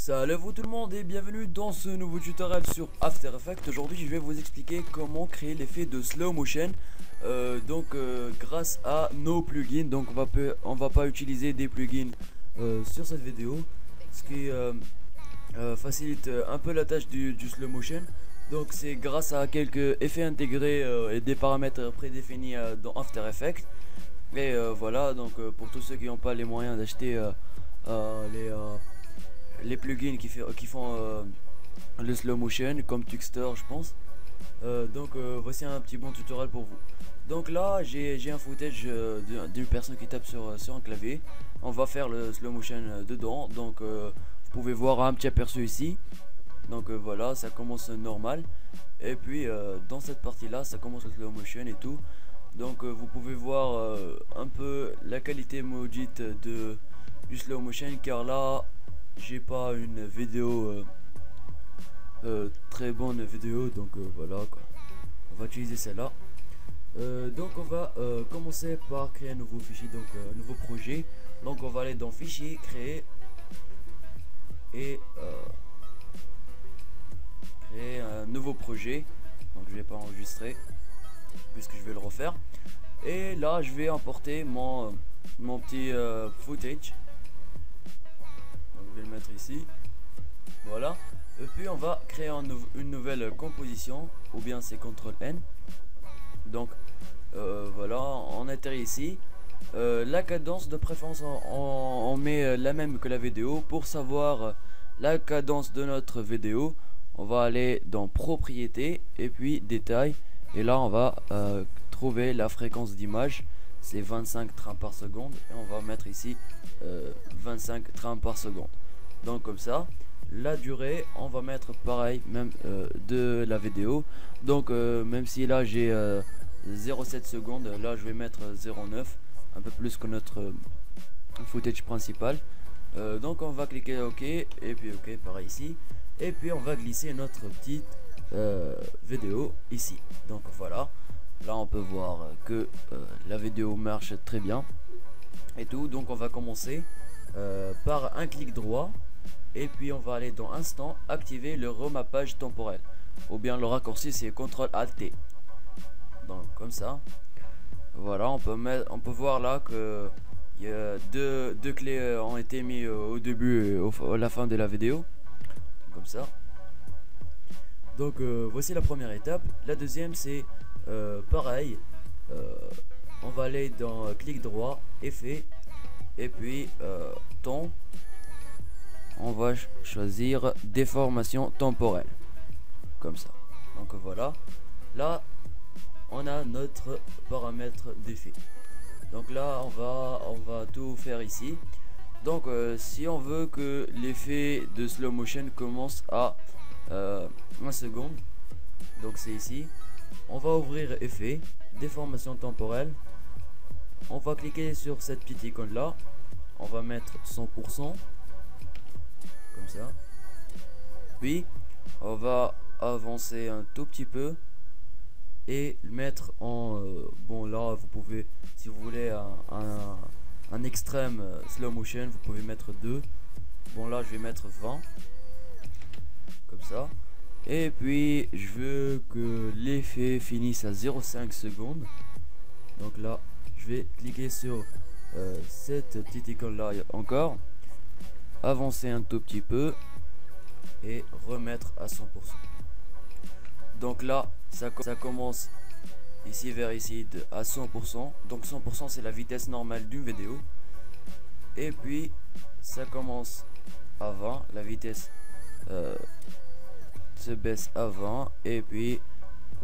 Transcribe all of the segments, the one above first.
Salut à vous tout le monde et bienvenue dans ce nouveau tutoriel sur After Effects. Aujourd'hui je vais vous expliquer comment créer l'effet de slow motion grâce à nos plugins. Donc on va pas utiliser des plugins sur cette vidéo, ce qui facilite un peu la tâche du slow motion. Donc c'est grâce à quelques effets intégrés et des paramètres prédéfinis dans After Effects. Et voilà, donc pour tous ceux qui n'ont pas les moyens d'acheter les plugins qui font le slow motion comme Tuxter je pense. Voici un petit bon tutoriel pour vous. Donc là j'ai un footage d'une personne qui tape sur un clavier. On va faire le slow motion dedans. Donc vous pouvez voir un petit aperçu ici. Donc voilà, ça commence normal. Et puis dans cette partie là ça commence le slow motion et tout. Donc vous pouvez voir un peu la qualité maudite du slow motion, car là j'ai pas une vidéo très bonne vidéo. Donc voilà quoi, on va utiliser celle-là. Donc on va commencer par créer un nouveau fichier, donc un nouveau projet. Donc on va aller dans fichier, créer et créer un nouveau projet. Donc je vais pas enregistrer puisque je vais le refaire. Et là je vais importer mon petit footage. Donc je vais le mettre ici, voilà. Et puis on va créer une nouvelle composition, ou bien c'est CTRL N. Donc voilà, on atterrit ici. La cadence de préférence on met la même que la vidéo. Pour savoir la cadence de notre vidéo, on va aller dans propriétés et puis détail, et là on va trouver la fréquence d'image, c'est 25 trains par seconde, et on va mettre ici 25 trains par seconde. Donc comme ça, la durée on va mettre pareil même de la vidéo. Donc même si là j'ai 0,7 secondes, là je vais mettre 0,9, un peu plus que notre footage principal. Donc on va cliquer OK, et puis OK pareil ici, et puis on va glisser notre petite vidéo ici. Donc voilà, là on peut voir que la vidéo marche très bien et tout. Donc on va commencer par un clic droit, et puis on va aller dans instant, activer le remappage temporel, ou bien le raccourci c'est CTRL ALT T. Donc comme ça, voilà, on peut voir là que il y a deux clés ont été mis au début et à la fin de la vidéo, comme ça. Donc voici la première étape. La deuxième c'est pareil, on va aller dans clic droit, effet, et puis temps. On va choisir déformation temporelle, comme ça. Donc voilà, là on a notre paramètre d'effet. Donc là on va tout faire ici. Donc si on veut que l'effet de slow motion commence à 1 seconde, donc c'est ici, on va ouvrir effet, déformation temporelle, on va cliquer sur cette petite icône là, on va mettre 100%, comme ça, puis on va avancer un tout petit peu et le mettre en bon, là vous pouvez, si vous voulez un extrême slow motion, vous pouvez mettre 2. Bon là je vais mettre 20, comme ça. Et puis je veux que l'effet finisse à 0,5 secondes. Donc là je vais cliquer sur cette petite icône là encore, avancer un tout petit peu et remettre à 100%. Donc là ça commence ici vers ici à 100%. Donc 100% c'est la vitesse normale d'une vidéo. Et puis ça commence à 20, la vitesse se baisse à 20, et puis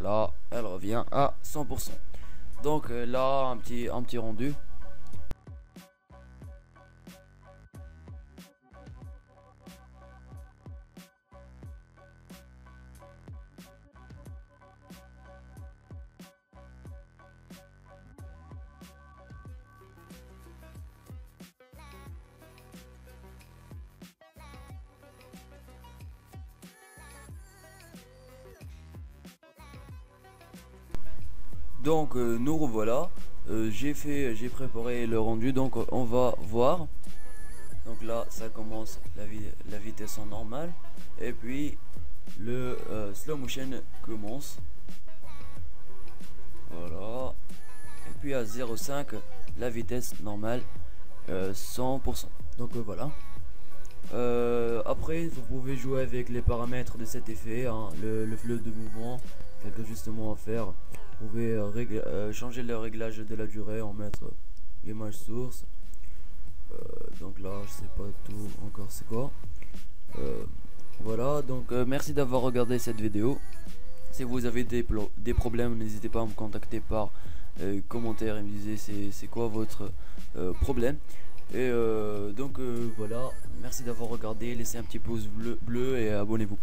là elle revient à 100%. Donc là un petit rendu. Donc nous revoilà, j'ai préparé le rendu. Donc on va voir. Donc là ça commence la vitesse en normal, et puis le slow motion commence. Voilà. Et puis à 0,5 la vitesse normale 100%. Donc voilà. Après vous pouvez jouer avec les paramètres de cet effet, hein, le flot de mouvement, quelques ajustements à faire. Vous pouvez changer le réglage de la durée, en mettre l'image source. Donc là je sais pas tout encore c'est quoi. Voilà, donc merci d'avoir regardé cette vidéo. Si vous avez des problèmes, n'hésitez pas à me contacter par commentaire et me diser c'est quoi votre problème. Et donc voilà, merci d'avoir regardé, laissez un petit pouce bleu et abonnez-vous.